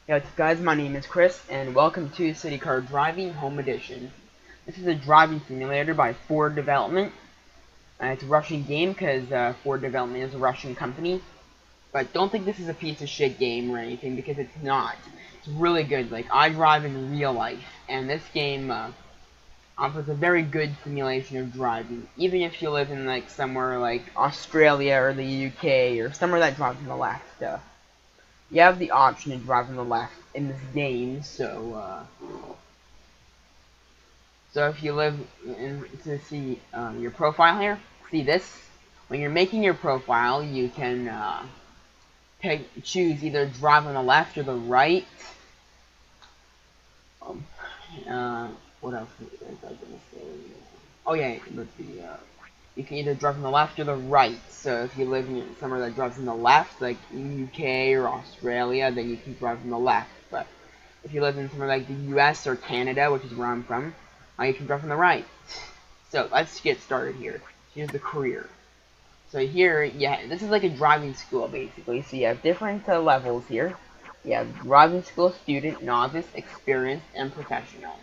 Yeah, what's up guys, my name is Chris, and welcome to City Car Driving Home Edition. This is a driving simulator by Ford Development. It's a Russian game because Ford Development is a Russian company. But don't think this is a piece of shit game or anything, because it's not. It's really good. Like, I drive in real life, and this game offers a very good simulation of driving. Even if you live in like somewhere like Australia or the UK or somewhere that drives on the left. You have the option to drive on the left in this game, so if you live in, to see your profile here, see this? When you're making your profile, you can choose either drive on the left or the right. Um, what else was I gonna say? Oh yeah, let's see. You can either drive on the left or the right. So if you live in somewhere that drives on the left, like UK or Australia, then you can drive on the left. But if you live in somewhere like the US or Canada, which is where I'm from, you can drive on the right. So let's get started here. Here's the career. So here, yeah, this is like a driving school basically. So you have different levels here. You have driving school, student, novice, experienced, and professional.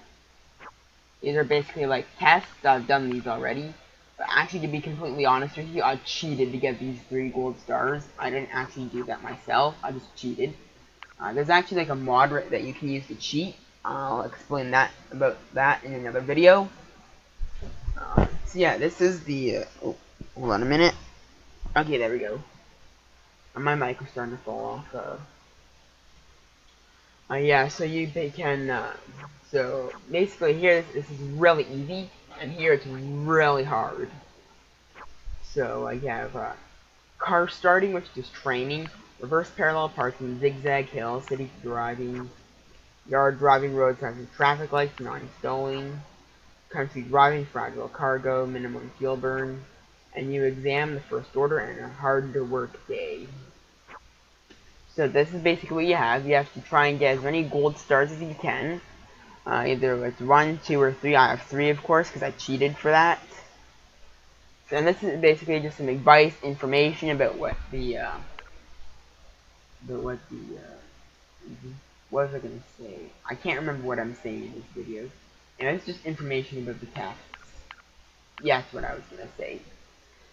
These are basically like tests. I've done these already. But actually, to be completely honest with you, I cheated to get these 3 gold stars. I didn't actually do that myself. I just cheated. There's actually like a mod that you can use to cheat. I'll explain about that in another video. So yeah, this is the. Oh, hold on a minute. Okay, there we go. My mic was starting to fall off. Yeah, so they can. So basically, here this is really easy, and here it's really hard. So I have car starting, which is training, reverse parallel parking, zigzag hill, city driving, yard driving, road traffic lights, non-stalling, country driving, fragile cargo, minimum fuel burn, and you examine the first order and a hard to work day. So this is basically what you have. You have to try and get as many gold stars as you can. Either it's 1, 2, or 3. I have 3, of course, because I cheated for that. So, and this is basically just some advice, information about what what was I gonna say? I can't remember what I'm saying in this video. And it's just information about the tests. Yeah, that's what I was gonna say.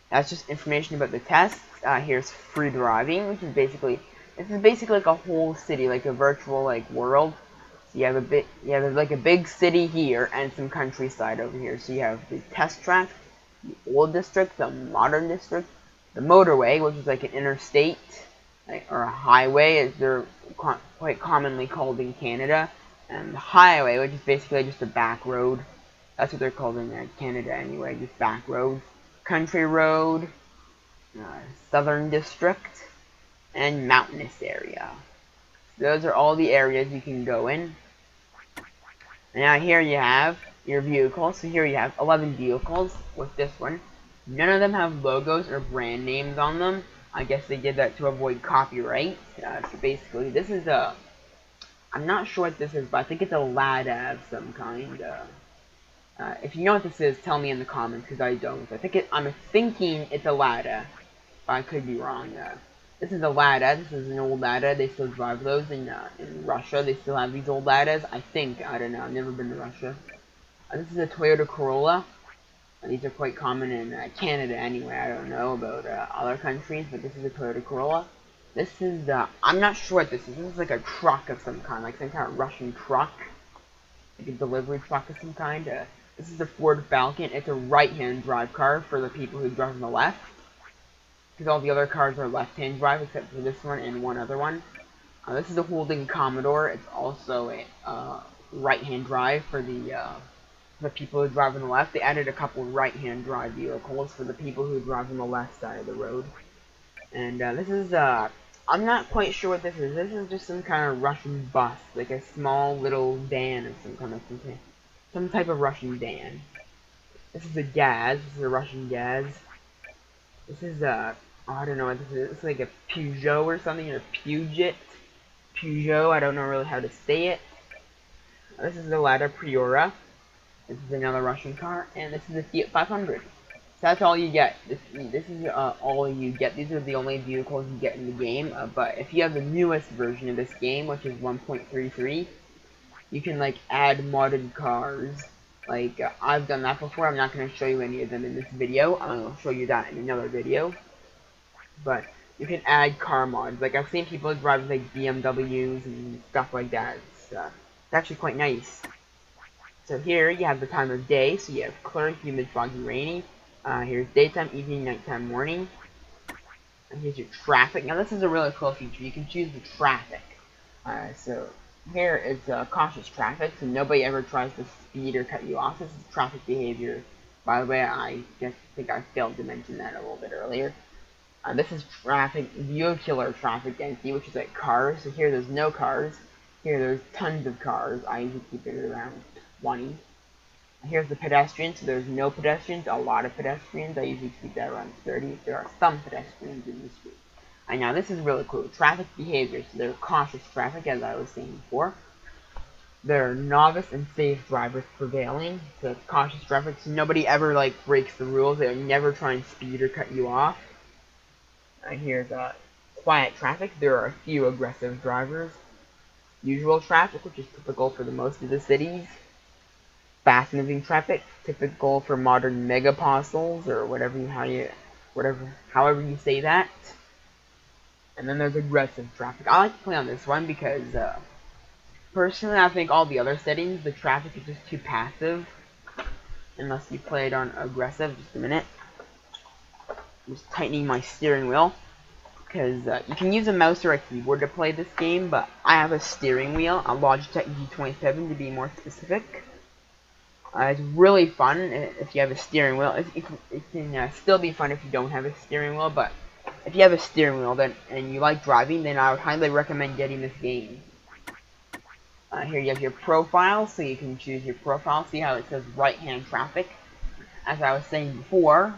That's just information about the tests. Here's free driving, which is basically like a whole city, like a virtual like world. So you have like a big city here and some countryside over here. So you have the test track, the old district, the modern district, the motorway, which is like an interstate, or a highway, as they're quite commonly called in Canada, and the highway, which is basically just a back road. That's what they're called in Canada anyway, just back roads. Country road, southern district, and mountainous area. Those are all the areas you can go in. Now here you have your vehicles. So here you have 11 vehicles with this one. None of them have logos or brand names on them. I guess they did that to avoid copyright. So basically, this is a... I'm not sure what this is, but I think it's a Lada of some kind. If you know what this is, tell me in the comments, because I don't. I'm thinking it's a Lada, but I could be wrong. This is a Lada. This is an old Lada. They still drive those in Russia. They still have these old Ladas. I think. I don't know. I've never been to Russia. This is a Toyota Corolla. These are quite common in Canada anyway. I don't know about other countries, but this is a Toyota Corolla. This is, I'm not sure what this is. This is like a truck of some kind, like some kind of Russian truck. Like a delivery truck of some kind. This is a Ford Falcon. It's a right-hand drive car for the people who drive on the left. Because all the other cars are left-hand drive, except for this one and one other one. This is a Holden Commodore. It's also a right-hand drive for the people who drive on the left. They added a couple right-hand drive vehicles for the people who drive on the left side of the road. And this is, I'm not quite sure what this is. This is just some kind of Russian bus, like a small little van of some type of Russian van. This is a Gaz. This is a Russian Gaz. This is oh, I don't know what this is. It's like a Peugeot or something, or Puget. Peugeot, I don't know really how to say it. This is the Lada Priora. This is another Russian car, and this is the Fiat 500. that's all you get. This is all you get. These are the only vehicles you get in the game. But if you have the newest version of this game, which is 1.33, you can like add modded cars. Like I've done that before. I'm not going to show you any of them in this video. I'll show you that in another video. But you can add car mods. Like I've seen people drive like BMWs and stuff like that. It's actually quite nice. So here you have the time of day. So you have clear, humid, foggy, rainy. Here's daytime, evening, nighttime, morning. And here's your traffic. Now this is a really cool feature. You can choose the traffic. So here it's cautious traffic. So nobody ever tries to speed or cut you off. This is traffic behavior. By the way, I think I failed to mention that a little bit earlier. This is traffic, vehicular traffic density, which is like cars. So here there's no cars. Here there's tons of cars. I usually keep it around 20. Here's the pedestrians. So there's no pedestrians, a lot of pedestrians. I usually keep that around 30. There are some pedestrians in the street. And now this is really cool. Traffic behavior. So they're cautious traffic, as I was saying before. There are novice and safe drivers prevailing. So it's cautious traffic. So nobody ever like breaks the rules. They never try and speed or cut you off. Here's quiet traffic. There are a few aggressive drivers. Usual traffic, which is typical for the most of the cities. Fast moving traffic, typical for modern megapostles or however you say that. And then there's aggressive traffic. I like to play on this one because personally I think all the other settings, the traffic is just too passive unless you play it on aggressive. Just a minute. I'm just tightening my steering wheel because you can use a mouse or a keyboard to play this game, but I have a steering wheel, a Logitech G27 to be more specific. It's really fun if you have a steering wheel. It can still be fun if you don't have a steering wheel, but if you have a steering wheel and you like driving, then I would highly recommend getting this game. Here you have your profile, so you can choose your profile. See how it says right-hand traffic? As I was saying before,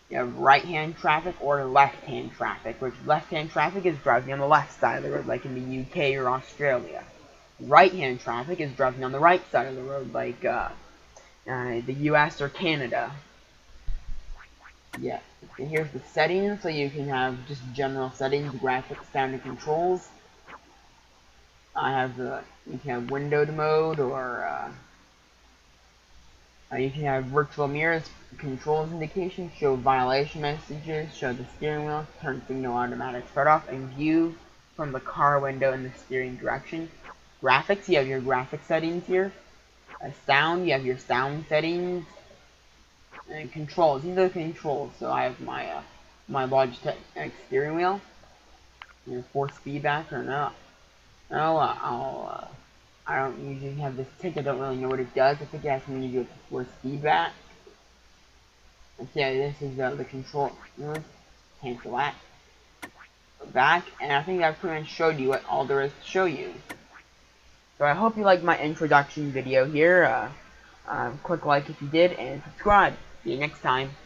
you have right-hand traffic or left-hand traffic, which left-hand traffic is driving on the left side of the road, like in the UK or Australia. Right-hand traffic is driving on the right side of the road, like the US or Canada. Yeah, and here's the settings, so you can have just general settings, graphics, sound, and controls. You can have windowed mode, or you can have virtual mirrors, controls indications, show violation messages, show the steering wheel, turn signal automatic start off, and view from the car window in the steering direction. Graphics, you have your graphic settings here. Sound, you have your sound settings. And controls, these are the controls. So I have my Logitech steering wheel. Force feedback or not. I don't usually have this tick. I don't really know what it does. I think it has something to do with the force feedback. Okay, this is the control. Cancel that. Go back, and I think I've pretty much showed you what all there is to show you. So I hope you liked my introduction video here. Click like if you did, and subscribe. See you next time.